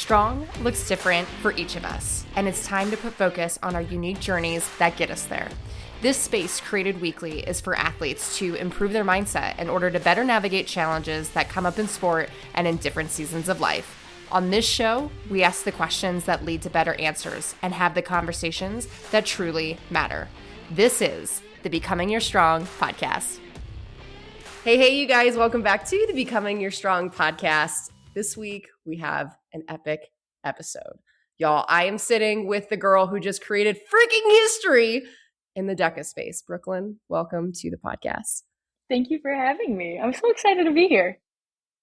Strong looks different for each of us, and it's time to put focus on our unique journeys that get us there. This space created weekly is for athletes to improve their mindset in order to better navigate challenges that come up in sport and in different seasons of life. On this show, we ask the questions that lead to better answers and have the conversations that truly matter. This is the Becoming Your Strong podcast. Hey, you guys, welcome back to the Becoming Your Strong podcast. This week, we have an epic episode. Y'all, I am sitting with the girl who just created freaking history in the DEKA space. Brooklyn, welcome to the podcast. Thank you for having me. I'm so excited to be here.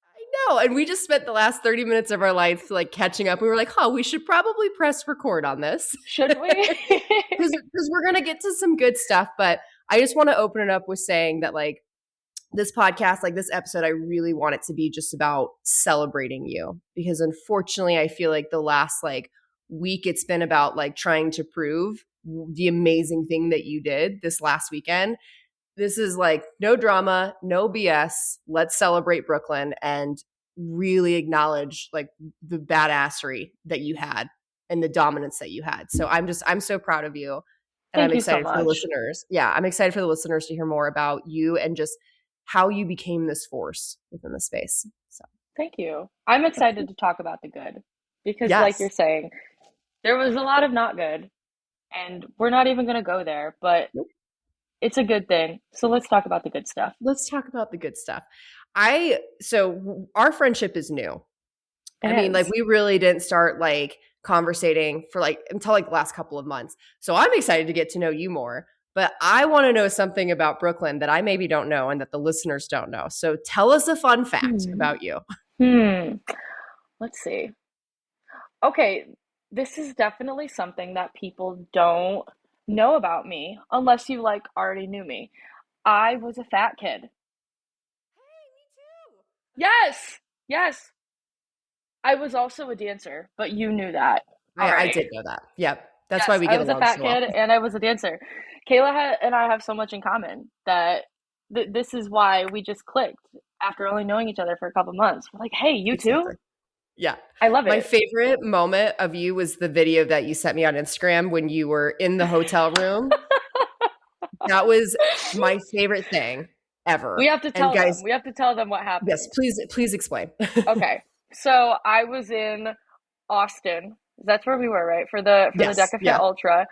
I know, and we just spent the last 30 minutes of our life catching up. We were like, we should probably press record on this. Should we? Because we're going to get to some good stuff, but I just want to open it up with saying that this podcast, this episode, I really want it to be just about celebrating you, because unfortunately I feel like the last week it's been about trying to prove the amazing thing that you did this last weekend. This is no drama, no BS. Let's celebrate Brooklyn and really acknowledge the badassery that you had and the dominance that you had. So I'm so proud of you. And I'm excited for the listeners. Yeah, I'm excited for the listeners to hear more about you and just how you became this force within the space. So thank you. I'm excited to talk about the good because yes. You're saying, there was a lot of not good and we're not even going to go there, but it's a good thing. So let's talk about the good stuff. Let's talk about the good stuff. So our friendship is new. We really didn't start conversating for until the last couple of months. So I'm excited to get to know you more. But I want to know something about Brooklyn that I maybe don't know and that the listeners don't know. So tell us a fun fact about you. Let's see. Okay, this is definitely something that people don't know about me unless you already knew me. I was a fat kid. Hey, me too. Yes. I was also a dancer, but you knew that. I did know that. Yep. That's why we get along so well. I was a fat kid and I was a dancer. Kayla and I have so much in common that this is why we just clicked after only knowing each other for a couple months. We're like, hey, you too? Yeah. I love it. My favorite moment of you was the video that you sent me on Instagram when you were in the hotel room. That was my favorite thing ever. We have to tell them. We have to tell them what happened. Yes, please explain. Okay. So I was in Austin. That's where we were, right? For the DEKA Fit Ultra.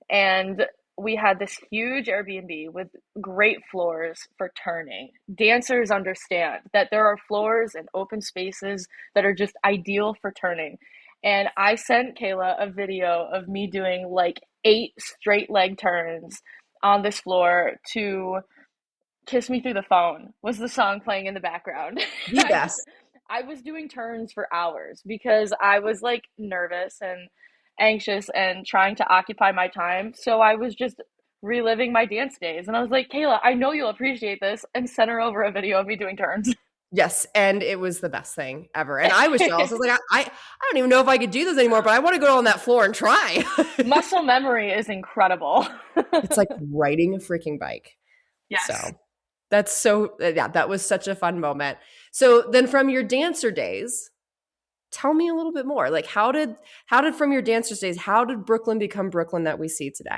And we had this huge Airbnb with great floors for turning. Dancers understand that there are floors and open spaces that are just ideal for turning. And I sent Kayla a video of me doing 8 straight leg turns on this floor to Kiss Me Through the Phone was the song playing in the background. The best. I was doing turns for hours because I was nervous and anxious and trying to occupy my time. So I was just reliving my dance days. And I was like, Kayla, I know you'll appreciate this, and sent her over a video of me doing turns. Yes. And it was the best thing ever. And I was jealous. I was like, I don't even know if I could do this anymore, but I want to go on that floor and try. Muscle memory is incredible. It's like riding a freaking bike. Yes. So that was such a fun moment. So then from your dancer days, tell me a little bit more. How did from your dancer's days, how did Brooklyn become Brooklyn that we see today?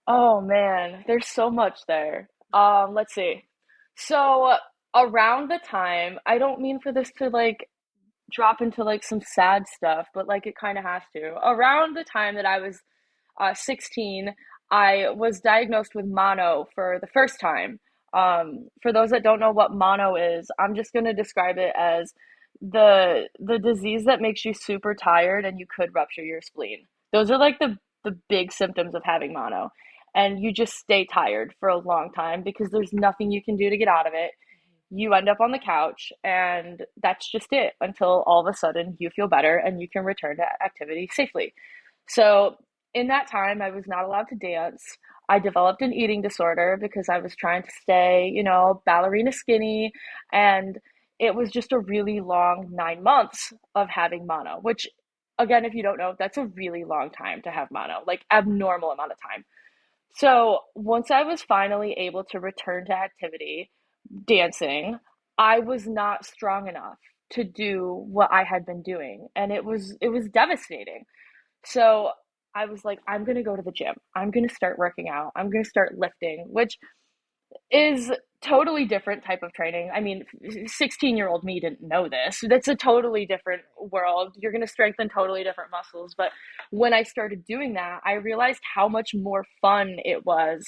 Oh man, there's so much there. Let's see. So around the time, I don't mean for this to drop into some sad stuff, but it kind of has to. Around the time that I was 16, I was diagnosed with mono for the first time. For those that don't know what mono is, I'm just going to describe it as the disease that makes you super tired and you could rupture your spleen. Those are the big symptoms of having mono. And you just stay tired for a long time because there's nothing you can do to get out of it. You end up on the couch and that's just it until all of a sudden you feel better and you can return to activity safely. So in that time, I was not allowed to dance. I developed an eating disorder because I was trying to stay, ballerina skinny. And it was just a really long 9 months of having mono, which, again, if you don't know, that's a really long time to have mono, abnormal amount of time. So once I was finally able to return to activity, dancing, I was not strong enough to do what I had been doing. And it was devastating. So I was like, I'm going to go to the gym. I'm going to start working out. I'm going to start lifting, which is totally different type of training. I mean, 16-year-old me didn't know this. That's a totally different world. You're going to strengthen totally different muscles. But when I started doing that, I realized how much more fun it was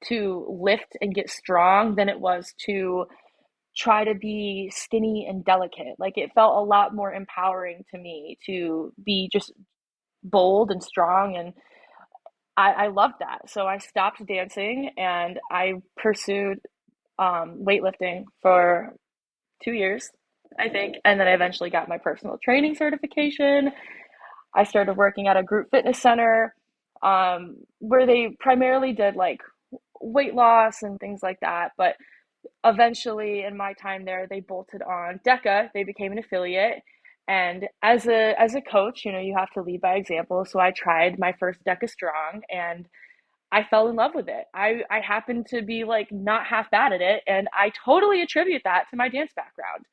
to lift and get strong than it was to try to be skinny and delicate. Like it felt a lot more empowering to me to be just bold and strong, and I loved that. So I stopped dancing and I pursued weightlifting for 2 years, I think. And then I eventually got my personal training certification. I started working at a group fitness center where they primarily did like weight loss and things like that. But eventually, in my time there, they bolted on DEKA. They became an affiliate. And as a coach, you have to lead by example. So I tried my first DEKA Strong, and I fell in love with it. I happened to be like not half bad at it, and I totally attribute that to my dance background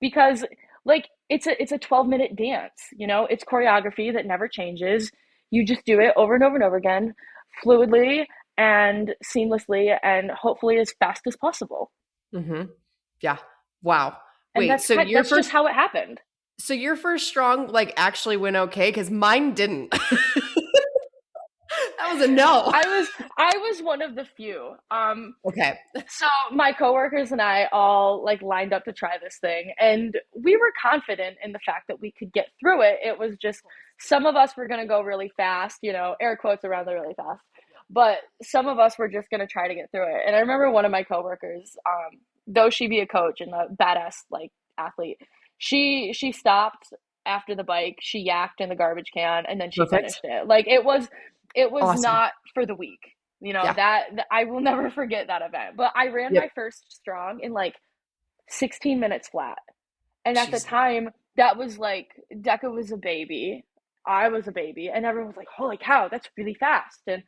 because like it's a 12-minute dance, it's choreography that never changes. You just do it over and over and over again, fluidly and seamlessly, and hopefully as fast as possible. Mm-hmm. Yeah. Wow. And Wait, that's just how it happened. so your first strong like actually went okay? Because mine didn't. That was a no. I was one of the few. Okay. So my coworkers and I all like lined up to try this thing, and we were confident in the fact that we could get through it. It was just some of us were going to go really fast, air quotes around the really fast, but some of us were just going to try to get through it. And I remember one of my coworkers, though she be a coach and a badass like athlete, she stopped after the bike, she yacked in the garbage can, and then she Perfect. finished it. Like it was Awesome. not for the weak. Yeah. That I will never forget that event. But I ran Yep. my first strong in like 16 minutes flat. And at the Jeez. time, that was like DEKA was a baby. I was a baby, and everyone was like, "Holy cow, that's really fast!" And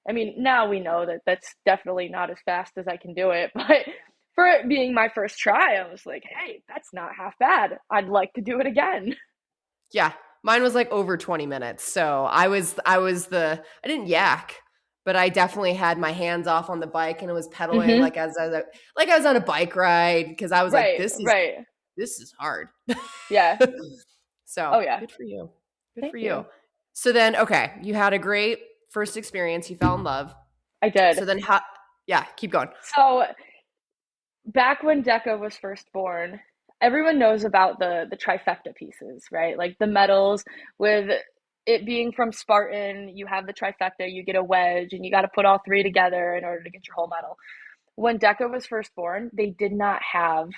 I mean, now we know that that's definitely not as fast as I can do it. But for it being my first try, I was like, "Hey, that's not half bad. I'd like to do it again." Yeah. Mine was like over 20 minutes. So I didn't yak, but I definitely had my hands off on the bike and it was pedaling Mm-hmm. like I was on a bike ride because I was like, Right, right. this is hard. Yeah. So Oh yeah. good for you. Good for Thank you. you. So then, okay, you had a great first experience. You fell in love. I did. So then keep going. So back when DEKA was first born, everyone knows about the trifecta pieces, right? Like the medals with it being from Spartan, you have the trifecta, you get a wedge, and you got to put all three together in order to get your whole medal. When DEKA was first born, they did not have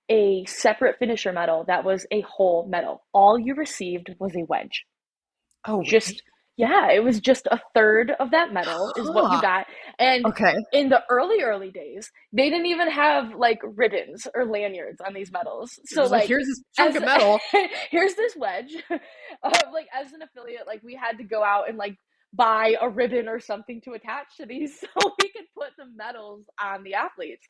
a separate finisher medal that was a whole medal. All you received was a wedge. Oh, Just really? yeah, it was just a third of that medal is what you Huh. got. And Okay. in the early days, they didn't even have like ribbons or lanyards on these medals. It So was like, like here's this chunk as of metal. here's this wedge. Like as an affiliate, like we had to go out and like buy a ribbon or something to attach to these so we could put the medals on the athletes.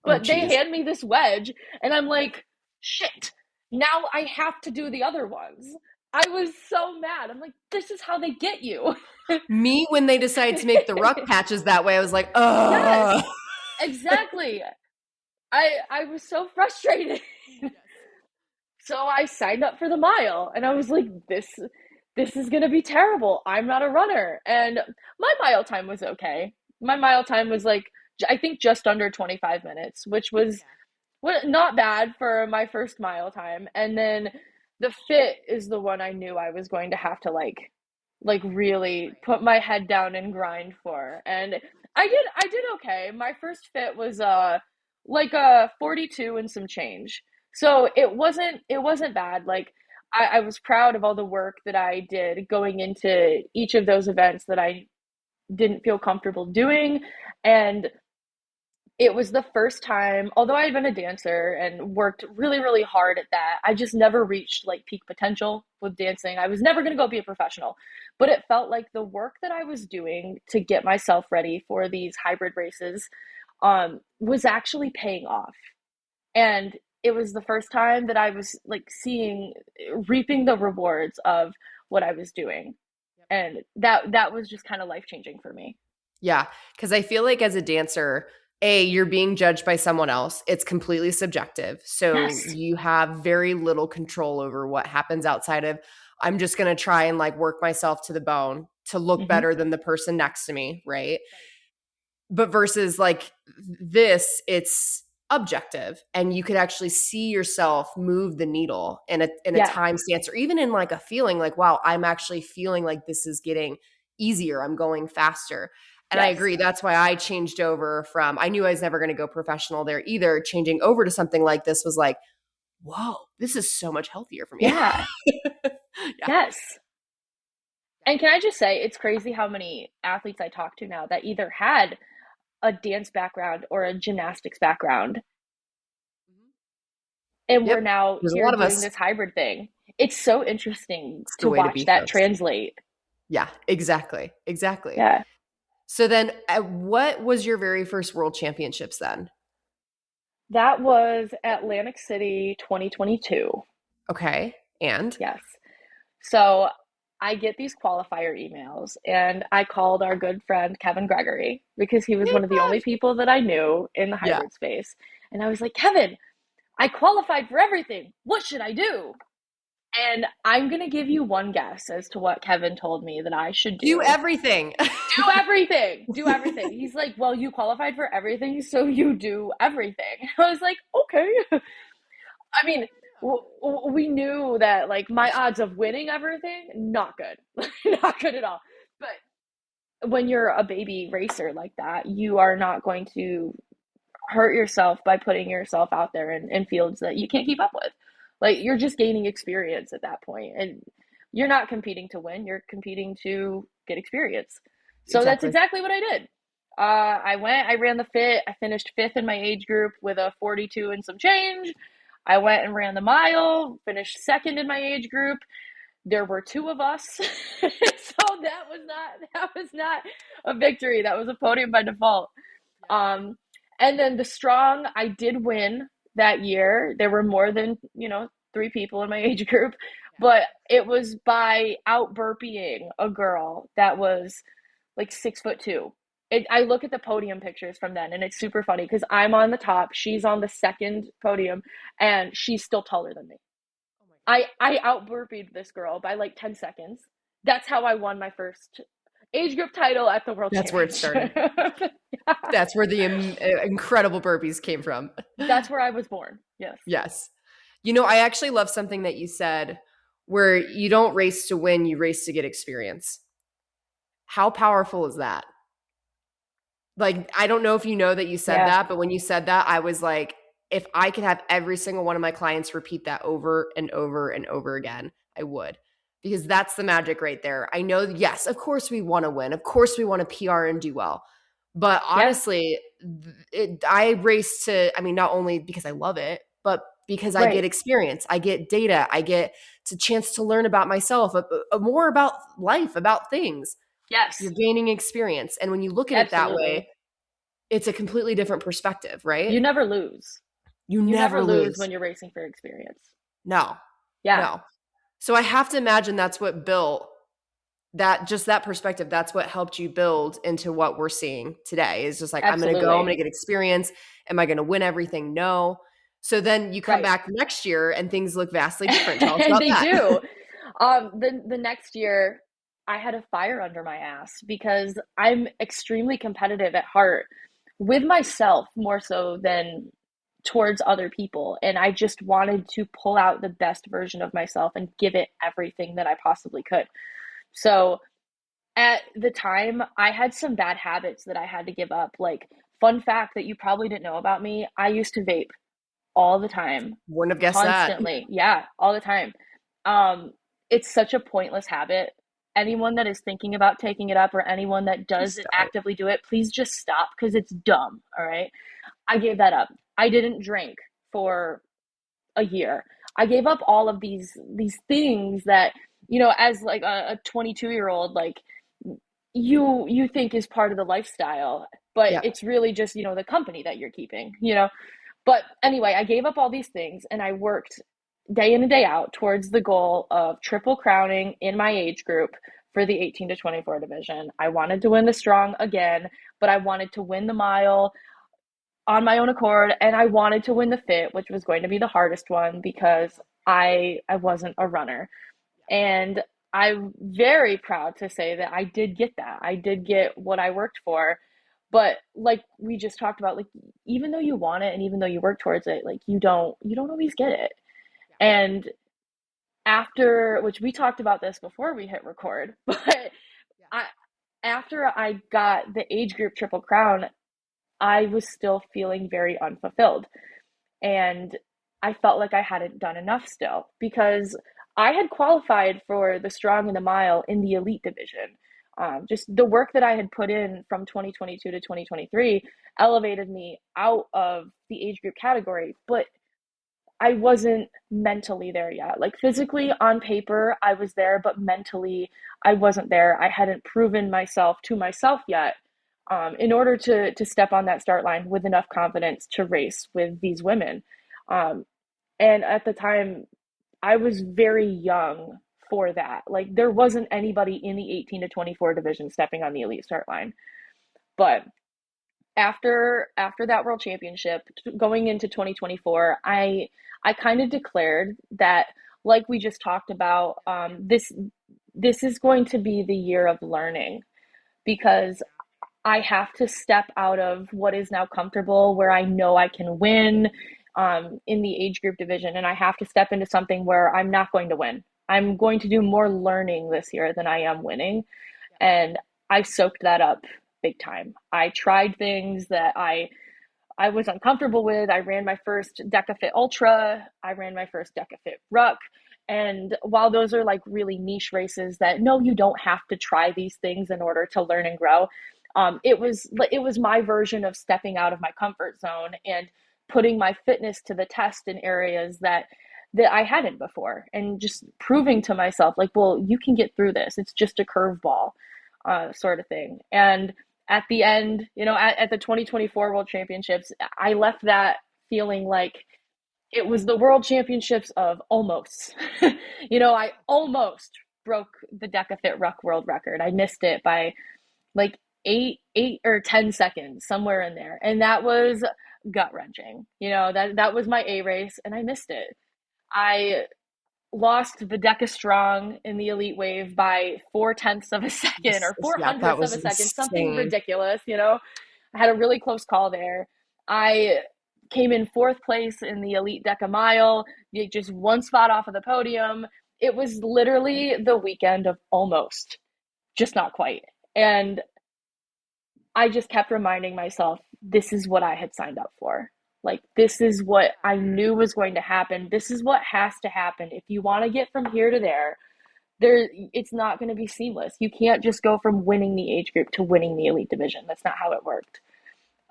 Oh, But they geez. hand me this wedge, and I'm like, shit, now I have to do the other ones. I was so mad. I'm like, this is how they get you. Me, when they decided to make the ruck patches that way, I was like, Yes, ugh. exactly. I was so frustrated. So I signed up for the mile, and I was like, this is gonna be terrible. I'm not a runner. And my mile time was okay. My mile time was like I think just under 25 minutes, which was not bad for my first mile time. And then the fit is the one I knew I was going to have to like really put my head down and grind for. And I did okay. My first fit was like a 42 and some change. So it wasn't bad. Like I was proud of all the work that I did going into each of those events that I didn't feel comfortable doing. And it was the first time, although I had been a dancer and worked really, really hard at that, I just never reached like peak potential with dancing. I was never going to go be a professional, but it felt like the work that I was doing to get myself ready for these hybrid races was actually paying off. And it was the first time that I was like reaping the rewards of what I was doing. And that was just kind of life changing for me. Yeah, because I feel like as a dancer, you're being judged by someone else. It's completely subjective. So Yes. you have very little control over what happens outside of, I'm just going to try and like work myself to the bone to look Hmm. better than the person next to me, right? But versus like this, it's objective and you could actually see yourself move the needle in a Yeah. time stance or even in like a feeling like, wow, I'm actually feeling like this is getting easier. I'm going faster. And I Yes. agree. That's why I changed over from, I knew I was never going to go professional there either. Changing over to something like this was like, whoa, this is so much healthier for me. Yeah. Yeah. Yes. And can I just say, it's crazy how many athletes I talk to now that either had a dance background or a gymnastics background, and we're Yep. now There's a here lot of doing us. this hybrid thing. It's so interesting It's the to way to watch be, that folks. translate. Yeah, exactly. Exactly. Yeah. So then, what was your very first world championships then? That was Atlantic City 2022. Okay. And Yes. So I get these qualifier emails, and I called our good friend Kevin Gregory because he was hey, one of the only Kev. people that I knew in the Yeah. hybrid space. And I was like, Kevin, I qualified for everything. What should I do? And I'm going to give you one guess as to what Kevin told me that I should Do do. everything. Do everything. Do everything. He's like, well, you qualified for everything, so you do everything. I was like, okay. I mean, we knew that like my odds of winning everything, not good. Not good at all. But when you're a baby racer like that, you are not going to hurt yourself by putting yourself out there in fields that you can't keep up with. Like you're just gaining experience at that point, and you're not competing to win. You're competing to get experience. So that's Exactly. exactly what I did. I ran the fit. I finished fifth in my age group with a 42 and some change. I went and ran the mile, finished second in my age group. There were two of us, so that was not a victory. That was a podium by default. Um, and then the strong, I did win that year. There were more than, three people in my age group, but it was by out burping a girl that was like 6'2". I look at the podium pictures from then and it's super funny because I'm on the top, she's on the second podium, and she's still taller than me. I out burped this girl by like 10 seconds. That's how I won my first age group title at the World That's where it started. Championship. Yeah. That's where the incredible burpees came from. That's where I was born. Yes. Yes. I actually love something that you said where you don't race to win, you race to get experience. How powerful is that? Like, I don't know if you know that you said Yeah. that, but when you said that, I was like, if I could have every single one of my clients repeat that over and over and over again, I would. Because that's the magic right there. I know, yes, of course we want to win. Of course we want to PR and do well. But Yeah. honestly, I race to, I mean, not only because I love it, but because I get Right. experience, I get data, I get a chance to learn about myself, more about life, about things. Yes. You're gaining experience. And when you look at it that way, Absolutely. it's a completely different perspective, right? You never lose. You You never never lose lose. when you're racing for experience. No, Yeah. no. So I have to imagine that's what built that perspective. That's what helped you build into what we're seeing today is just like, I'm going to go, I'm going Absolutely. to get experience. Am I going to win everything? No. So then you come Right. back next year and things look vastly different. Tell us about They that. do. The next year, I had a fire under my ass because I'm extremely competitive at heart with myself more so than towards other people. And I just wanted to pull out the best version of myself and give it everything that I possibly could. So at the time, I had some bad habits that I had to give up. Like, fun fact that you probably didn't know about me, I used to vape all the time, Wouldn't have guessed that. constantly. Yeah, all the time. Um, it's such a pointless habit. Anyone that is thinking about taking it up or anyone that Just does don't. actively do it, please just stop because it's dumb. All right. I gave that up. I didn't drink for a year. I gave up all of these things that, as like a 22-year-old, like you think is part of the lifestyle, but Yeah. it's really just, the company that you're keeping. But anyway, I gave up all these things and I worked day in and day out towards the goal of triple crowning in my age group for the 18 to 24 division. I wanted to win the strong again, but I wanted to win the mile on my own accord, and I wanted to win the fit, which was going to be the hardest one because I wasn't a runner. And I'm very proud to say that I did get that. I did get what I worked for. But like we just talked about, like even though you want it and even though you work towards it, like you don't always get it. And after, which we talked about this before we hit record, but I after I got the age group triple crown, I was still feeling very unfulfilled. And I felt like I hadn't done enough still because I had qualified for the strong and the mile in the elite division. Just the work that I had put in from 2022 to 2023 elevated me out of the age group category, but I wasn't mentally there yet. Like physically on paper, I was there, but mentally, I wasn't there. I hadn't proven myself to myself yet in order to step on that start line with enough confidence to race with these women. Um, and at the time, I was very young for that. Like there wasn't anybody in the 18 to 24 division stepping on the elite start line. But after that world championship going into 2024, I kind of declared that, like we just talked about, this is going to be the year of learning because I have to step out of what is now comfortable, where I know I can win in the age group division, and I have to step into something where I'm not going to win. I'm going to do more learning this year than I am winning. And I soaked that up big time. I tried things that I was uncomfortable with. I ran my first DEKA Fit Ultra. I ran my first DEKA Fit Ruck. And while those are like really niche races that no, you don't have to try these things in order to learn and grow, it was my version of stepping out of my comfort zone and putting my fitness to the test in areas that I hadn't before, and just proving to myself like, well, you can get through this. It's just a curveball, sort of thing. And at the end, at the 2024 World Championships, I left that feeling like it was the World Championships of almost. I almost broke the DEKA Fit Ruck world record. I missed it by like 8 or 10 seconds, somewhere in there. And that was gut wrenching. That was my A race and I missed it. I lost the DEKA Strong in the elite wave by 4/10 of a second or four Yeah, that hundredths of was a second, something insane. ridiculous. I had a really close call there. I came in fourth place in the elite DEKA mile, just one spot off of the podium. It was literally the weekend of almost, just not quite. And I just kept reminding myself, this is what I had signed up for. Like, this is what I knew was going to happen. This is what has to happen. If you want to get from here to there, it's not going to be seamless. You can't just go from winning the age group to winning the elite division. That's not how it worked.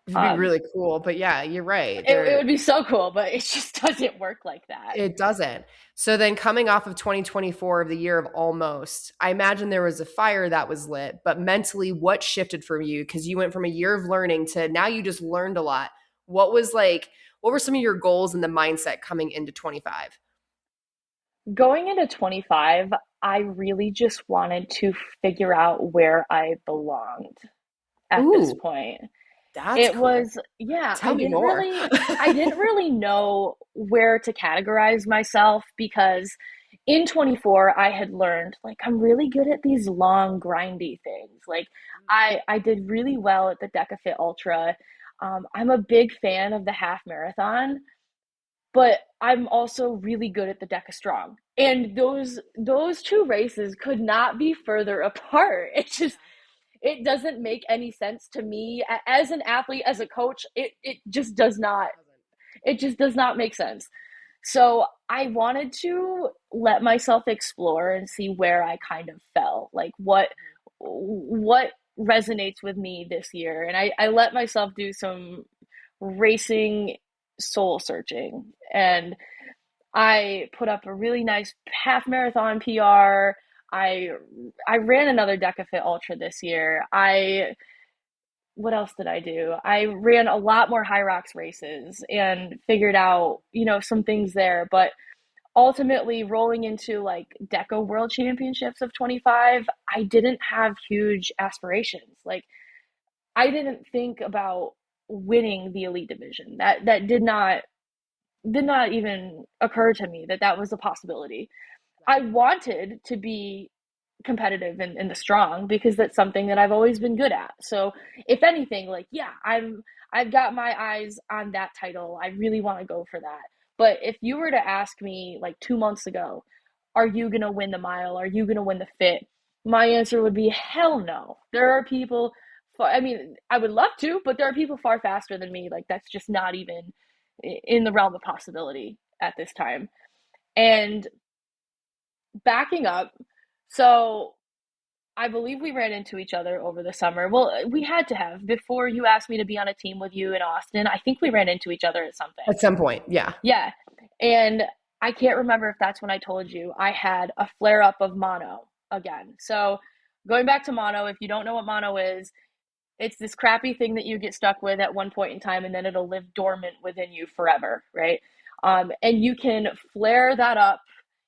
It would be Um, really cool, but yeah, you're right. it would be so cool, but it just doesn't work like that. It doesn't. So then coming off of 2024 of the year of almost, I imagine there was a fire that was lit, but mentally what shifted for you? Because you went from a year of learning to now you just learned a lot. What were some of your goals and the mindset coming into 25? Going into 25, I really just wanted to figure out where I belonged at this Ooh, point. that's It cool. was, yeah, Tell me more. I didn't really know where to categorize myself because in 24 I had learned like I'm really good at these long grindy things. Like I did really well at the DEKA Fit Ultra. I'm a big fan of the half marathon, but I'm also really good at the DEKA Strong. And those two races could not be further apart. It doesn't make any sense to me as an athlete, as a coach. It just does not make sense. So I wanted to let myself explore and see where I kind of fell, like what resonates with me this year. And I let myself do some racing soul searching, and I put up a really nice half marathon PR. I I ran another DECA Fit Ultra this year. I what else did I do? I ran a lot more high rocks races and figured out, some things there. But ultimately, rolling into like DEKA World Championships of 25, I didn't have huge aspirations. Like, I didn't think about winning the elite division. That did not even occur to me that that was a possibility. I wanted to be competitive in the strong because that's something that I've always been good at. So if anything, like, yeah, I've got my eyes on that title. I really want to go for that. But if you were to ask me like 2 months ago, are you gonna win the mile? Are you gonna win the fit? My answer would be hell no. There are people I mean, I would love to, but there are people far faster than me. Like, that's just not even in the realm of possibility at this time. And backing up, so I believe we ran into each other over the summer. Well, we had to have. Before you asked me to be on a team with you in Austin, I think we ran into each other at something. At some point, yeah. Yeah. And I can't remember if that's when I told you I had a flare up of mono again. So, going back to mono, if you don't know what mono is, it's this crappy thing that you get stuck with at one point in time and then it'll live dormant within you forever, right? And you can flare that up,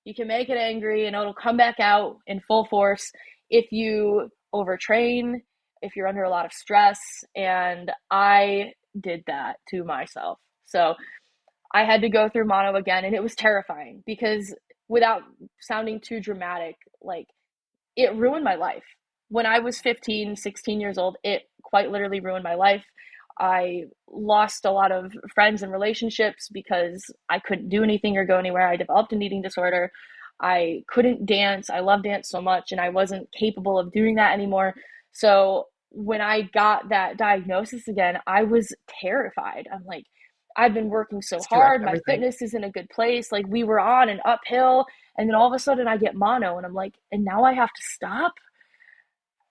you can make it angry and it'll come back out in full force if you overtrain, if you're under a lot of stress. And I did that to myself. So I had to go through mono again, and it was terrifying because, without sounding too dramatic, like, it ruined my life. When I was 15, 16 years old, it quite literally ruined my life. I lost a lot of friends and relationships because I couldn't do anything or go anywhere. I developed an eating disorder. I couldn't dance. I love dance so much, and I wasn't capable of doing that anymore. So when I got that diagnosis again, I was terrified. I'm like, I've been working so Screw up hard. My everything. fitness is in a good place. Like, we were on an uphill, and then all of a sudden I get mono, and I'm like, and now I have to stop?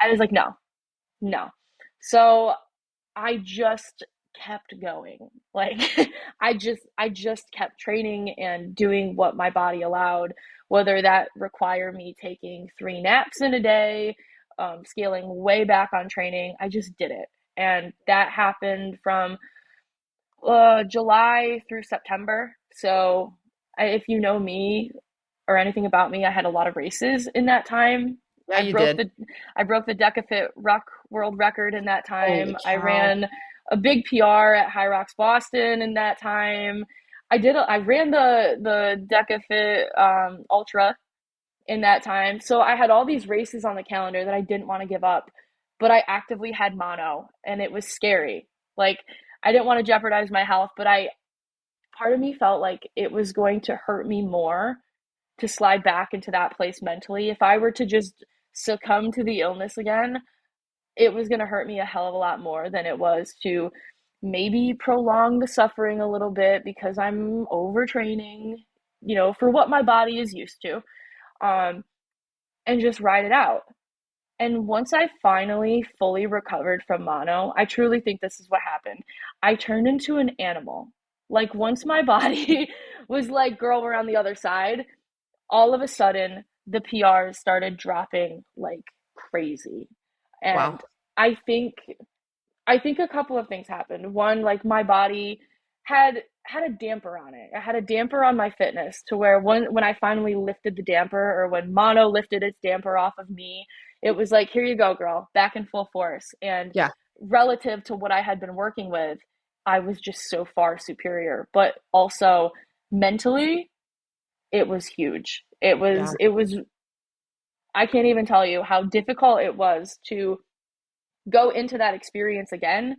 I was like, no, no. So I just kept going. Like, I just kept training and doing what my body allowed, whether that required me taking 3 naps in a day, scaling way back on training. I just did it. And that happened from July through September. So if you know me or anything about me, I had a lot of races in that time. Yeah, I you broke did. the I broke the DEKA Ruck world record in that Holy time. I cow. ran a big PR at High Rocks Boston in that time. I ran the DEKA Ultra in that time. So I had all these races on the calendar that I didn't want to give up, but I actively had mono and it was scary. Like, I didn't want to jeopardize my health, but I part of me felt like it was going to hurt me more to slide back into that place mentally. If I were to just succumb to the illness again, it was going to hurt me a hell of a lot more than it was to maybe prolong the suffering a little bit because I'm overtraining, for what my body is used to, um, and just ride it out. And once I finally fully recovered from mono, I truly think this is what happened. I turned into an animal. Like, once my body was like, girl, we're on the other side, all of a sudden the PRs started dropping like crazy. Wow. And I think I think a couple of things happened. One, like, my body had a damper on it. I had a damper on my fitness to where when I finally lifted the damper, or when mono lifted its damper off of me, it was like, here you go, girl, back in full force. And Yeah. relative to what I had been working with, I was just so far superior. But also mentally, it was huge. Yeah. It was I can't even tell you how difficult it was to go into that experience again,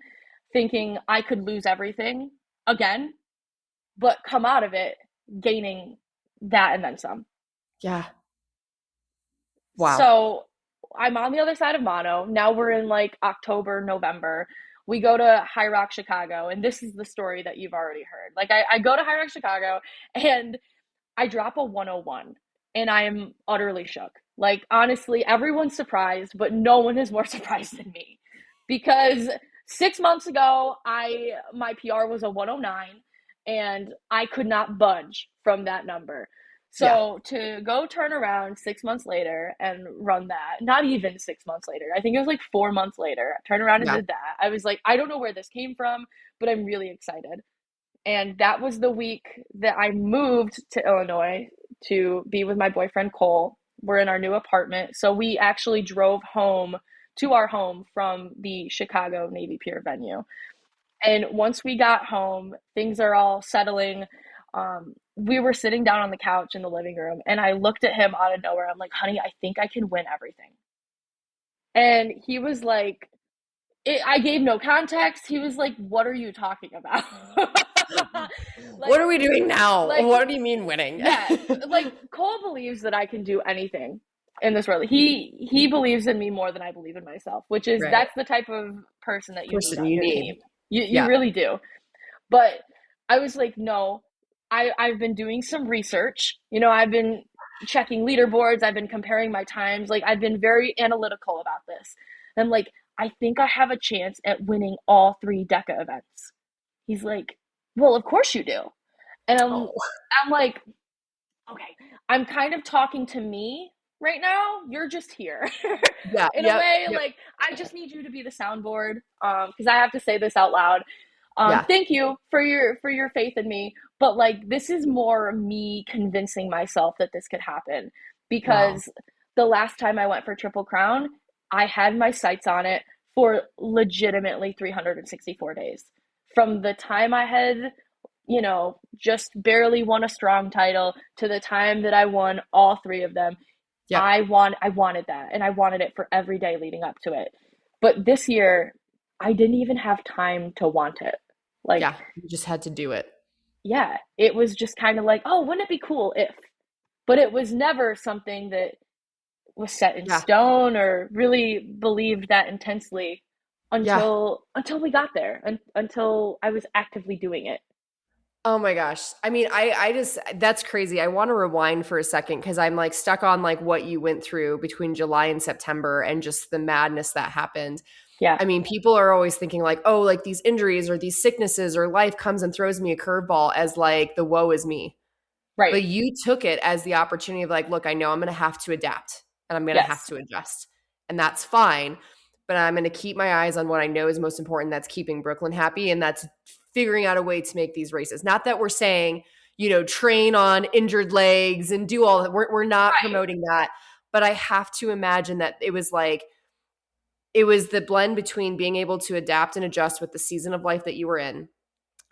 thinking I could lose everything again, but come out of it gaining that and then some. Yeah. Wow. So I'm on the other side of mono. Now we're in like October, November. We go to High Rock Chicago, and this is the story that you've already heard. Like, I go to High Rock Chicago and I drop a 101 and I am utterly shook. Like, honestly, everyone's surprised, but no one is more surprised than me because 6 months ago, my PR was a 109 and I could not budge from that number. Yeah. So to go turn around 6 months later and run that, not even 6 months later, I think it was like 4 months later, turn around and Yeah. did that. I was like, I don't know where this came from, but I'm really excited. And that was the week that I moved to Illinois to be with my boyfriend Cole. We're in our new apartment. So we actually drove home to our home from the Chicago Navy Pier venue. And once we got home, things are all settling. We were sitting down on the couch in the living room, and I looked at him out of nowhere. I'm like, honey, I think I can win everything. And he was like, I gave no context. He was like, what are you talking about? What like, are we doing now? like, What do you mean winning? yeah, like Cole believes that I can do anything in this world. He believes in me more than I believe in myself, which is Right. that's the type of person that you need Person on you your need. team. You Yeah. really do. But I was like, no, I've been doing some research. I've been checking leaderboards, I've been comparing my times, like I've been very analytical about this. And I'm like, I think I have a chance at winning all three DEKA events. He's like, well, of course you do. And Oh. I'm like, okay, I'm kind of talking to me right now. You're just here. Yeah. In a Yep. way, Yep. like I just need you to be the soundboard. Because I have to say this out loud. Yeah. Thank you for your faith in me. But like this is more me convincing myself that this could happen. Wow. Because the last time I went for Triple Crown, I had my sights on it for legitimately 364 days. From the time I had just barely won a strong title to the time that I won all three of them. Yep. I wanted that, and I wanted it for every day leading up to it. But this year, I didn't even have time to want it. Like, Yeah. You just had to do it. yeah, it was just kind of like, oh, wouldn't it be cool if? But it was never something that was set in Yeah. stone or really believed that intensely Yeah. until we got there, until I was actively doing it. Oh my gosh. I mean, I just that's crazy. I want to rewind for a second because I'm like stuck on like what you went through between July and September and just the madness that happened. Yeah, I mean, people are always thinking like, oh, like these injuries or these sicknesses or life comes and throws me a curveball as like the woe is me. right. But you took it as the opportunity of like, look, I know I'm going to have to adapt and I'm going to have Yes. to adjust. And that's fine. But I'm going to keep my eyes on what I know is most important. That's keeping Brooklyn happy. And that's figuring out a way to make these races. Not that we're saying, train on injured legs and do all that. We're not Right. promoting that. But I have to imagine that it was the blend between being able to adapt and adjust with the season of life that you were in,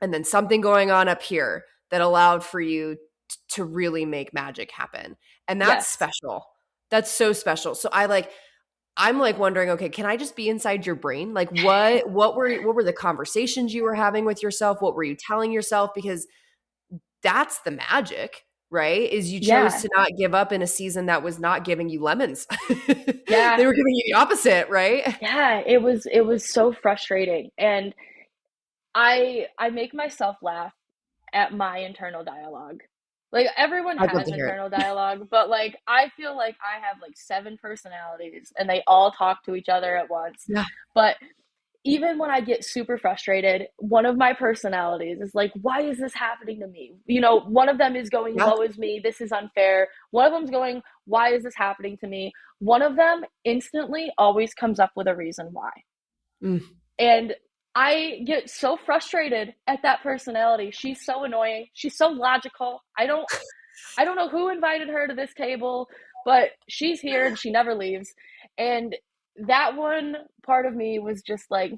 and then something going on up here that allowed for you to really make magic happen. And that's Yes. special. That's so special. So I'm like wondering, okay, can I just be inside your brain? Like what were the conversations you were having with yourself? What were you telling yourself? Because that's the magic, right? Is you chose Yeah. to not give up in a season that was not giving you lemons. Yeah. They were giving you the opposite, right? Yeah. It was so frustrating. And I make myself laugh at my internal dialogue. Like everyone I'd love has to hear it. internal dialogue, but like I feel like I have like seven personalities and they all talk to each other at once. Yeah. But even when I get super frustrated, one of my personalities is like, why is this happening to me? One of them is going, Yeah. woe is me, this is unfair. One of them's going, why is this happening to me? One of them instantly always comes up with a reason why. Mm. And I get so frustrated at that personality. She's so annoying. She's so logical. I don't know who invited her to this table, but she's here and she never leaves. And that one part of me was just like,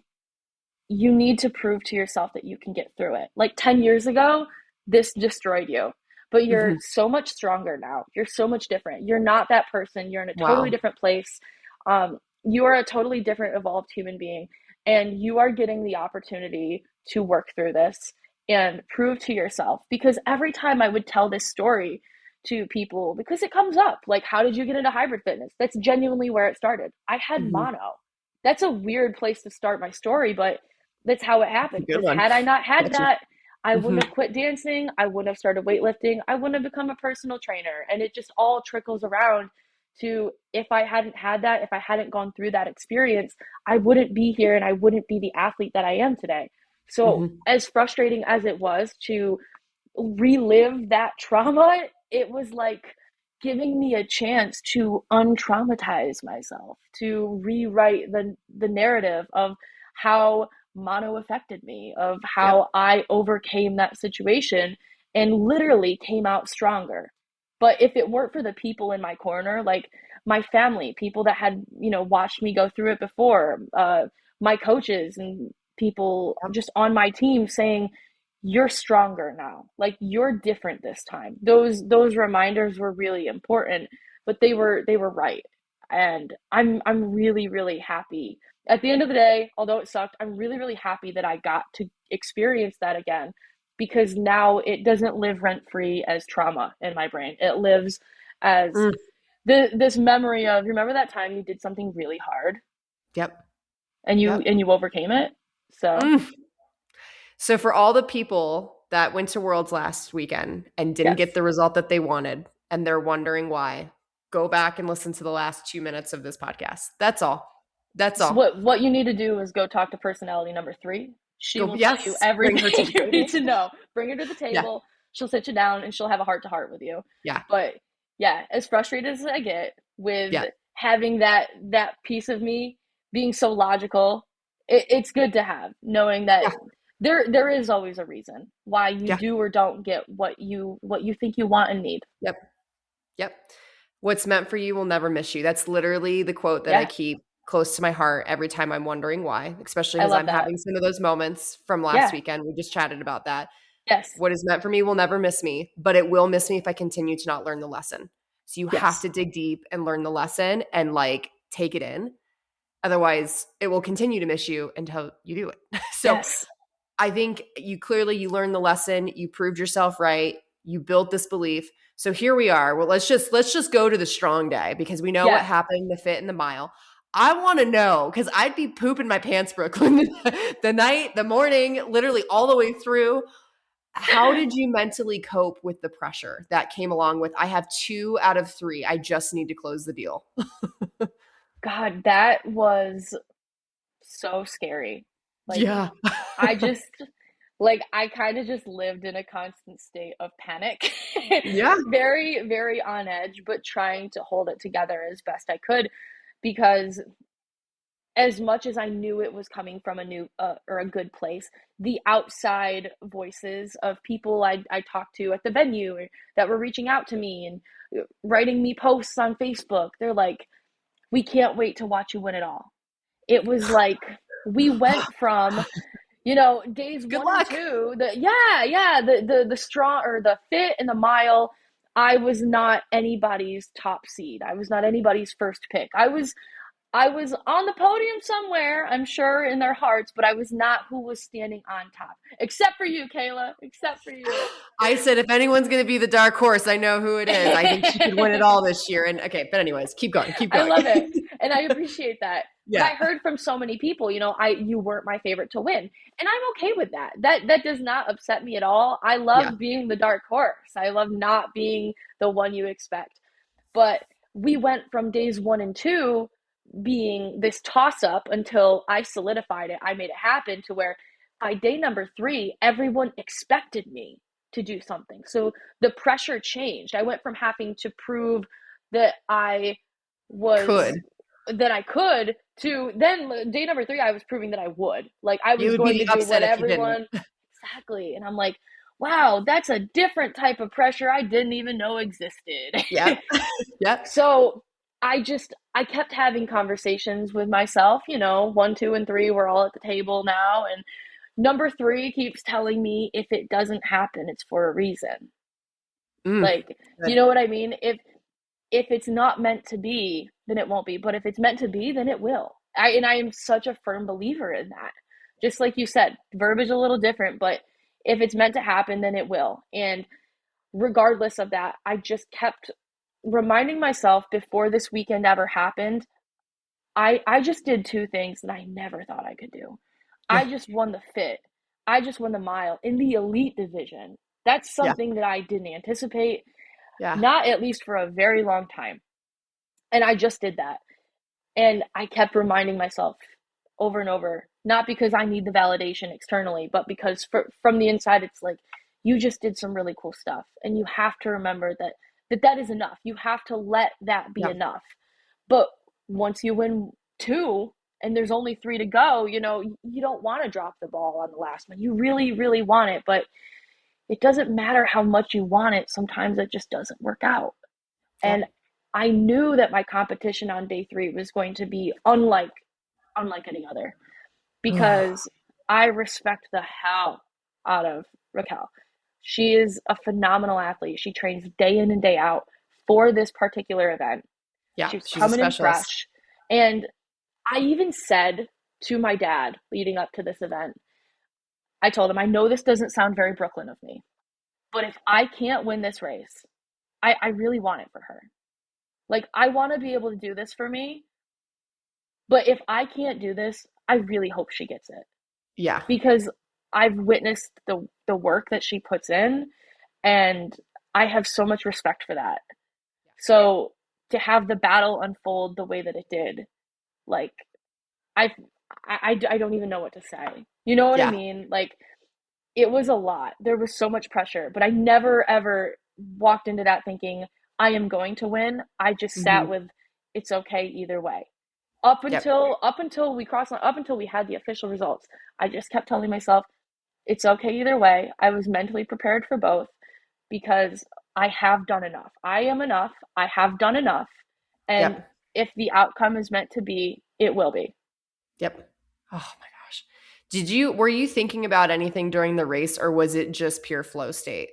you need to prove to yourself that you can get through it. Like 10 years ago, this destroyed you, but you're Mhm. so much stronger now. You're so much different. You're not that person. You're in a totally Wow. different place. You are a totally different, evolved human being, and you are getting the opportunity to work through this and prove to yourself. Because every time I would tell this story to people, because it comes up, like, how did you get into hybrid fitness? That's genuinely where it started. I had Mhm. mono. That's a weird place to start my story, but that's how it It's a happened. good Because one. had I not had Gotcha. that, I wouldn't Mhm. have quit dancing. I wouldn't have started weightlifting. I wouldn't have become a personal trainer. And it just all trickles around to, if I hadn't had that, if I hadn't gone through that experience, I wouldn't be here and I wouldn't be the athlete that I am today. So, Mhm. as frustrating as it was to relive that trauma, it was like giving me a chance to untraumatize myself, to rewrite the narrative of how mono affected me, of Yep. how I overcame that situation and literally came out stronger. But if it weren't for the people in my corner, like my family, people that had, watched me go through it before, my coaches and people Yep. just on my team saying, you're stronger now. Like you're different this time. Those reminders were really important, but they were right. And I'm really, really happy. At the end of the day, although it sucked, I'm really, really happy that I got to experience that again, because now it doesn't live rent free as trauma in my brain. It lives as Mm. this memory of, remember that time you did something really hard Yep. and you Yep. and you overcame it? So Mm. So for all the people that went to Worlds last weekend and didn't yes. get the result that they wanted, and they're wondering why, go back and listen to the last 2 minutes of this podcast. That's all. That's So all. what you need to do is go talk to personality number 3. She Go, will tell you yes, bring her to everything the you need table. to know. Bring her to the Yeah. table. She'll sit you down and she'll have a heart to heart with you. Yeah. But yeah, as frustrated as I get with Yeah. having that piece of me being so logical, it's good to have, knowing that Yeah. there is always a reason why you Yeah. do or don't get what you think you want and need. Yep. Yep. What's meant for you will never miss you. That's literally the quote that I Yeah, keep close to my heart every time I'm wondering why, especially I as love I'm that. having some of those moments from last Yeah. weekend. We just chatted about that. Yes. What is meant for me will never miss me, but it will miss me if I continue to not learn the lesson. So you have Yes. to dig deep and learn the lesson and like take it in. Otherwise, it will continue to miss you until you do it. So Yes. I think you learned the lesson, you proved yourself right, you built this belief. So here we are. Well, let's just go to the strong day because we know what Yeah. happened, the fit and the mile. I want to know because I'd be pooping my pants, Brooklyn, the night, the morning, literally all the way through. How did you mentally cope with the pressure that came along with I have 2 out of 3. I just need to close the deal. God, that was so scary. Like Yeah. I just I kind of just lived in a constant state of panic. Yeah. Very, very on edge, but trying to hold it together as best I could, because as much as I knew it was coming from a new or a good place, the outside voices of people I talked to at the venue that were reaching out to me and writing me posts on Facebook, they're like, we can't wait to watch you win it all. It was like we went from, days Good 1 and 2, luck. the straw or the fit and the mile. I was not anybody's top seed. I was not anybody's first pick. I was on the podium somewhere, I'm sure, in their hearts, but I was not who was standing on top. Except for you, Kayla. Except for you. I said if anyone's going to be the dark horse, I know who it is. I think she could win it all this year. And okay, but anyways, keep going. Keep I going. love it. And I appreciate that. But Yeah. I heard from so many people, you weren't my favorite to win. And I'm okay with that. That does not upset me at all. I Yeah. love being the dark horse. I love not being the one you expect. But we went from days 1 and 2 being this toss up until I solidified it. I made it happen to where by day number 3, everyone expected me to do something. So the pressure changed. I went from having to prove that I was Could. that I could to then day number 3 I was proving that I would. Like I You was would be going the to do upset what if you didn't. everyone exactly. And I'm like, wow, that's a different type of pressure I didn't even know existed. Yep. Yep. So I kept having conversations with myself, 1, 2, and 3, we're all at the table now. And number 3 keeps telling me if it doesn't happen, it's for a reason. Mm, Like, do you good. know what I mean? If it's not meant to be, then it won't be. But if it's meant to be, then it will. I am such a firm believer in that. Just like you said, verbiage a little different, but if it's meant to happen, then it will. And regardless of that, I just kept reminding myself before this weekend ever happened, I just did 2 things that I never thought I could do. I Yeah. just won the fit. I just won the mile in the elite division. That's Yeah. something that I didn't anticipate, Yeah. not at least for a very long time. And I just did that. And I kept reminding myself over and over, not because I need the validation externally, but because from the inside, it's like, you just did some really cool stuff. And you have to remember that is enough. You have to let that be Yeah. enough. But once you win two and there's only three to go, you know, you don't want to drop the ball on the last one. You really, really want it, but it doesn't matter how much you want it. Sometimes it just doesn't work out. And Yep. I knew that my competition on day three was going to be unlike any other, because I respect the hell out of Raquel. She is a phenomenal athlete. She trains day in and day out for this particular event. Yeah. She was She's a coming in specialist. fresh. And I even said to my dad leading up to this event, I told him, I know this doesn't sound very Brooklyn of me, but if I can't win this race, I really want it for her. Like, I want to be able to do this for me, but if I can't do this, I really hope she gets it, Yeah. because I've witnessed the work that she puts in, and I have so much respect for that. So to have the battle unfold the way that it did, like, I I don't even know what to say. You know what I Yeah. mean? Like, it was a lot. There was so much pressure, but I never ever walked into that thinking I am going to win. I just sat Hmm. with, it's okay either way. Yep. Up until we crossed, up until we had the official results, I just kept telling myself it's okay either way. I was mentally prepared for both, because I have done enough. I am enough. I have done enough. And Yep. if the outcome is meant to be, it will be. Yep. Oh my gosh. Were you thinking about anything during the race, or was it just pure flow state?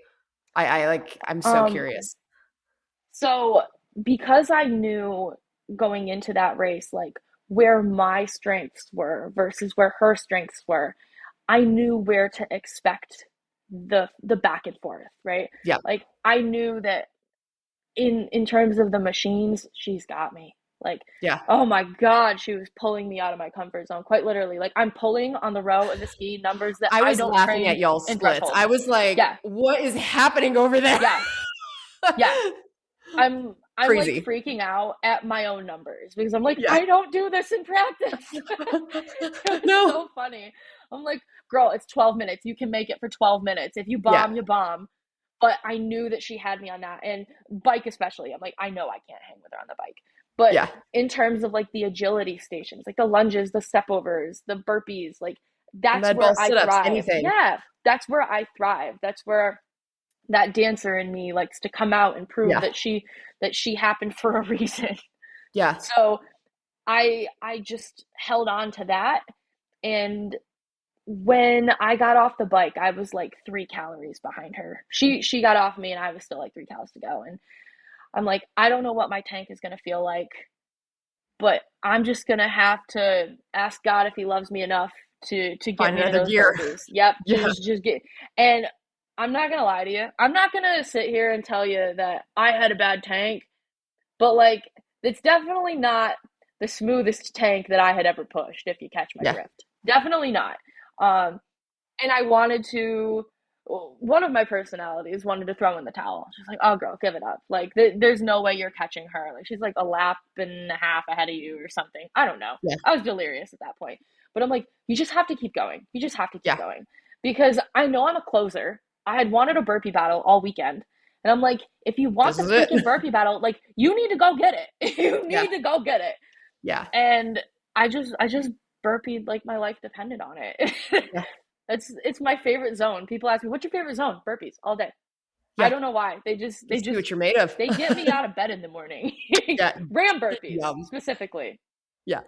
I'm so Um, curious. so because I knew going into that race, like, where my strengths were versus where her strengths were, I knew where to expect the back and forth, right? Yep. Like, I knew that in terms of the machines, she's got me. Like, Yeah. oh my God, she was pulling me out of my comfort zone, quite literally. Like, I'm pulling on the row of the ski numbers that I I was don't laughing train at y'all's in splits. I thresholds. was like, Yeah, what is happening over there? yeah, yeah. I'm like Crazy. freaking out at my own numbers, because I'm like, Yeah. I don't do this in practice. It was No. so funny. I'm like, girl, it's 12 minutes. You can make it for 12 minutes. If you Yeah. bomb, you bomb. But I knew that she had me on that. And bike especially, I'm like, I know I can't hang with her on the bike. But Yeah. in terms of like the agility stations, like the lunges, the step overs, the burpees, like, The that's med ball where I sit-ups, thrive. anything. Yeah, that's where I thrive. That's where that dancer in me likes to come out and prove Yeah. that she happened for a reason. Yeah. So I just held on to that. And when I got off the bike, I was like 3 calories behind her. She got off me and I was still like 3 calories to go. And I'm like, I don't know what my tank is gonna feel like, but I'm just gonna have to ask God if he loves me enough to get Find me to another those gear. burpees. Yep, Yeah. just get. And I'm not gonna lie to you. I'm not gonna sit here and tell you that I had a bad tank, but like, it's definitely not the smoothest tank that I had ever pushed, if you catch my Yeah. drift. Definitely not. Um, and I wanted to. One of my personalities wanted to throw in the towel. She's like, "Oh, girl, give it up. Like, there's no way you're catching her. Like, she's like a lap and a half ahead of you or something. I don't know. Yeah. I was delirious at that point, but I'm like, you just have to keep going. You just have to keep Yeah. going, because I know I'm a closer. I had wanted a burpee battle all weekend, and I'm like, if you want This the is it. freaking burpee battle, like, you need to go get it. You Yeah. need to go get it. Yeah. And I just burpeed like my life depended on it. Yeah. It's my favorite zone. People ask me, "What's your favorite zone?" Burpees all day. I Yeah. don't know why. They just You they see just what you're made of. they get me out of bed in the morning. Yeah. Ram burpees Yum. specifically. Yeah.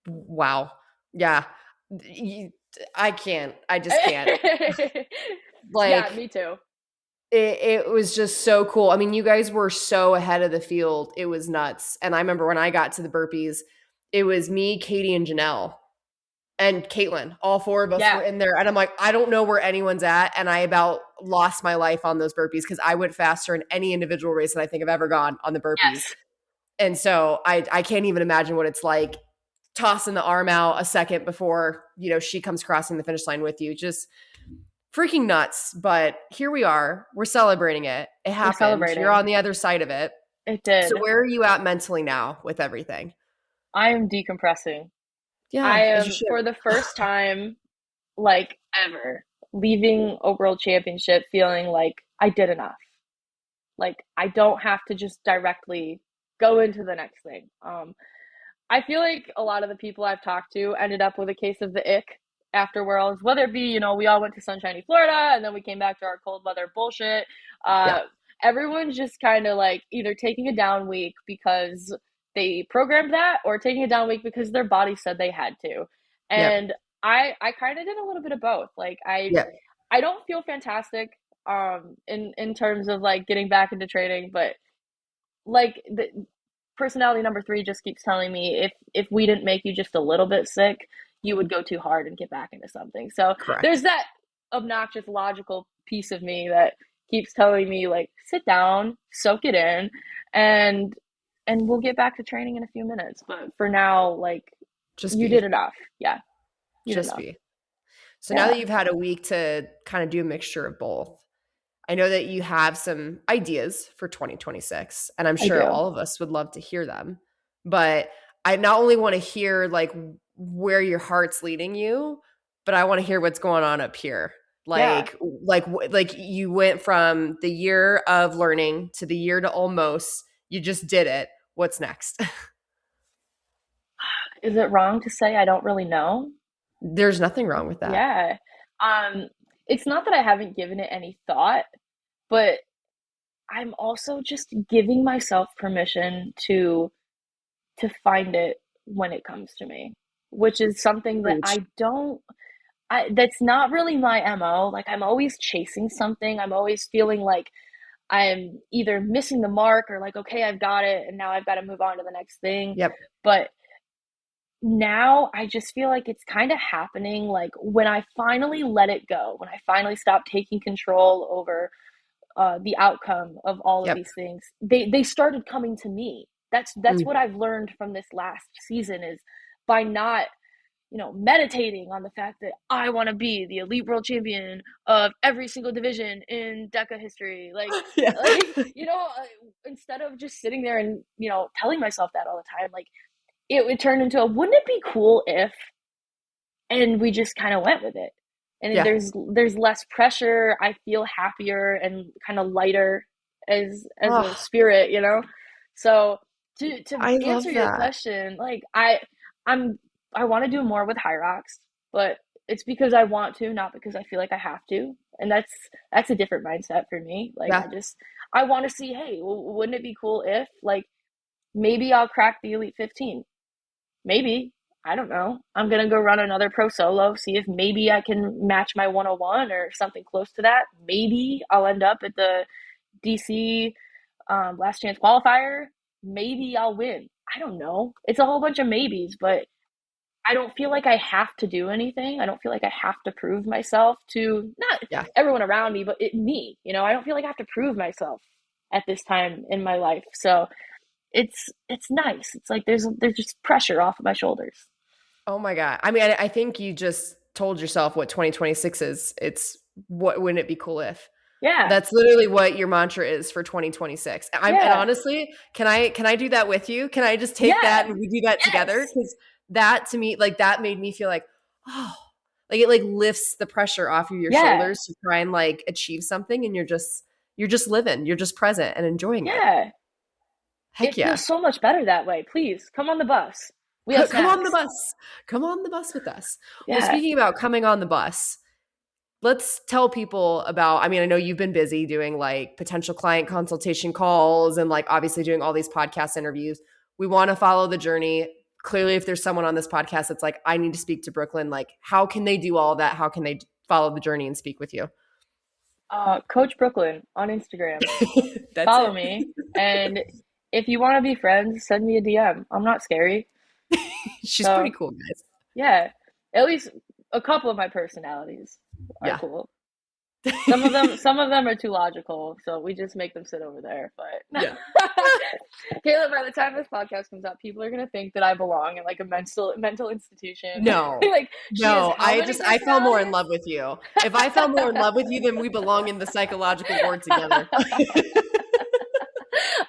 Wow. Yeah. You- I can't. I just can't. Yeah, Like, me too. it was just so cool. I mean, you guys were so ahead of the field. It was nuts. And I remember when I got to the burpees, it was me, Katie, and Janelle and Caitlin. All four of us were Yeah. in there. And I'm like, I don't know where anyone's at. And I about lost my life on those burpees because I went faster in any individual race that I think I've ever gone on the burpees. Yes. And so I can't even imagine what it's like tossing the arm out a second before, she comes crossing the finish line with you. Just freaking nuts. But here we are. We're celebrating it. It We're happened. You're celebrating. on the other side of it. It So did. where are you at mentally now with everything? I am decompressing. I Yeah, as you am, should. for the first time, like, ever. leaving a world championship feeling like I did enough. Like I don't have to just directly go into the next thing. I feel like a lot of the people I've talked to ended up with a case of the ick after Worlds, whether it be, we all went to sunshiny Florida and then we came back to our cold weather bullshit. Yeah. Everyone's just kind of like either taking a down week because they programmed that or taking a down week because their body said they had to. Yep. And I kind of did a little bit of both. Like Yep. I don't feel fantastic in terms of like getting back into training, but like the personality number 3 just keeps telling me if we didn't make you just a little bit sick, you would go too hard and get back into something. So there's Correct. that obnoxious logical piece of me that keeps telling me like sit down, soak it in, and we'll get back to training in a few minutes. But for now, like Just you did be. enough. Yeah. You did Just enough. be. So now Yeah. that you've had a week to kind of do a mixture of both, I know that you have some ideas for 2026, and I'm I sure do. all of us would love to hear them. But I not only want to hear like where your heart's leading you, but I want to hear what's going on up here. Yeah. Like you went from the year of learning to the year to almost. You just did it. What's next? Is it wrong to say I don't really know? There's nothing wrong with that. Yeah. Um, it's not that I haven't given it any thought, but I'm also just giving myself permission to find it when it comes to me, which is something that Preach. that's not really my MO. Like I'm always chasing something. I'm always feeling like I'm either missing the mark or like, okay, I've got it and now I've got to move on to the next thing. Yep. But now I just feel like it's kind of happening like when I finally let it go, when I finally stop taking control over the outcome of all of Yep. these things, they started coming to me. That's Mm. what I've learned from this last season is by not meditating on the fact that I want to be the elite world champion of every single division in DEKA history. Yeah. Instead of just sitting there and telling myself that all the time, like it would turn into a wouldn't it be cool if, and we just kind of went with it. And Yeah. there's less pressure. I feel happier and kind of lighter as a Oh, spirit. So to I answer love your that. question, like I'm I want to do more with High Rocks, but it's because I want to, not because I feel like I have to. And that's a different mindset for me. Like Yeah. I want to see, hey, wouldn't it be cool if like maybe I'll crack the Elite 15. Maybe. I don't know. I'm going to go run another pro solo, see if maybe I can match my 101 or something close to that. Maybe I'll end up at the DC last chance qualifier. Maybe I'll win. I don't know. It's a whole bunch of maybes, but I don't feel like I have to do anything. I don't feel like I have to prove myself to not Yeah. everyone around me, but me. I don't feel like I have to prove myself at this time in my life. So it's nice. It's like there's just pressure off of my shoulders. Oh my God. I mean, I think you just told yourself what 2026 is. It's what wouldn't it be cool if? Yeah. That's literally what your mantra is for 2026. And Yeah. honestly, can I do that with you? Can I just take that Yeah. and we do that together? Yes. Because that to me, like that made me feel like, oh, like it like lifts the pressure off of your Yeah. shoulders to try and like achieve something, and you're just living, you're just present and enjoying it. Yeah. Heck It yeah. feels so much better that way. Please come on the bus. We have Come on the snacks. bus. Come on the bus with us. Well, Yeah. speaking about coming on the bus, let's tell people about, I mean, I know you've been busy doing like potential client consultation calls and like obviously doing all these podcast interviews. We want to follow the journey. Clearly, if there's someone on this podcast that's like, I need to speak to Brooklyn, like how can they do all of that? How can they follow the journey and speak with you? Coach Brooklyn on Instagram. That's Follow it. me. And if you want to be friends, send me a DM. I'm not scary. She's pretty So cool, guys. yeah. At least a couple of my personalities are Yeah. cool. Some of them are too logical, so we just make them sit over there. But Yeah. Caleb, by the time this podcast comes out, people are gonna think that I belong in like a mental institution. No. Like she has No, how many I fell more in personalities? love with you. If I fell more in love with you, then we belong in the psychological ward together.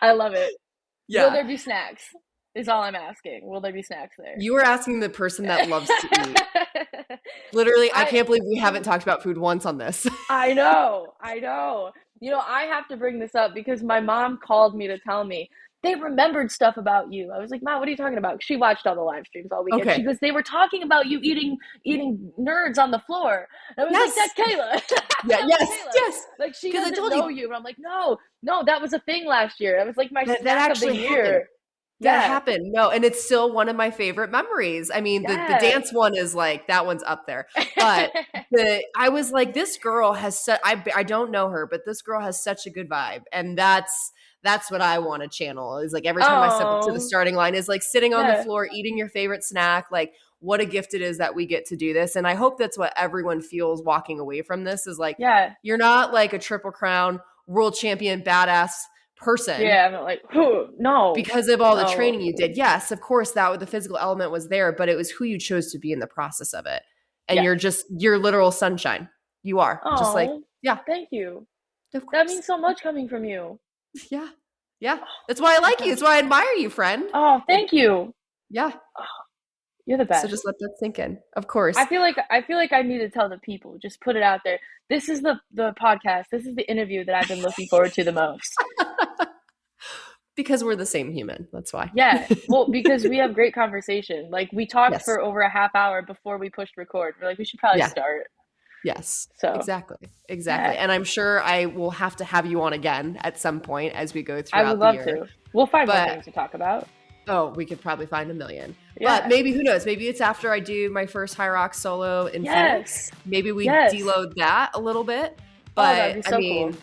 I love it. Will Yeah. there be snacks? is all I'm asking. Will there be snacks there? You were asking the person that loves to eat. Literally, I can't believe we haven't talked about food once on this. I know. You know, I have to bring this up because my mom called me to tell me they remembered stuff about you. I was like, "Ma, what are you talking about?" She watched all the live streams all weekend. Okay. She goes, "They were talking about you eating nerds on the floor." And I was Yes. like, "That's Kayla." Yeah, yes. Like she doesn't know you. And I'm like, "No, that was a thing last year. That was like my snack of the year." Happened. That happened. No, and it's still one of my favorite memories. I mean, the dance one is like, that one's up there. But I was like, this girl has I don't know her, but this girl has such a good vibe. And that's what I want to channel, is like every time I step up to the starting line is like sitting on the floor, eating your favorite snack. Like, what a gift it is that we get to do this. And I hope that's what everyone feels walking away from this, is like, you're not like a Triple Crown world champion badass person. Yeah, I'm like, no. Because of all the training you did. Yes, of course, the physical element was there, but it was who you chose to be in the process of it. And you're literal sunshine. You are. Just like, Thank you. Of course. That means so much coming from you. Yeah. That's why I like you. That's why I admire you, friend. Oh, thank you. Yeah. You're the best. So just let that sink in. Of course. I feel like I need to tell the people, just put it out there. This is the podcast. This is the interview that I've been looking forward to the most. Because we're the same human. That's why. Yeah. Well, because we have great conversation. Like, we talked for over a half hour before we pushed record. We're like, we should probably start. Yes. So exactly. Yeah. And I'm sure I will have to have you on again at some point as we go throughout the year. I would love to. We'll find more things to talk about. Oh, we could probably find a million. Yeah. But maybe, who knows? Maybe it's after I do my first High Rock solo in Phoenix. Maybe we deload that a little bit. But that'd be so cool.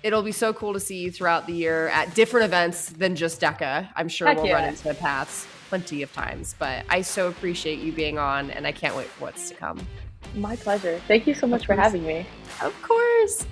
It'll be so cool to see you throughout the year at different events than just DEKA. I'm sure we'll run into paths plenty of times. But I so appreciate you being on, and I can't wait for what's to come. My pleasure. Thank you so much for having me. Of course.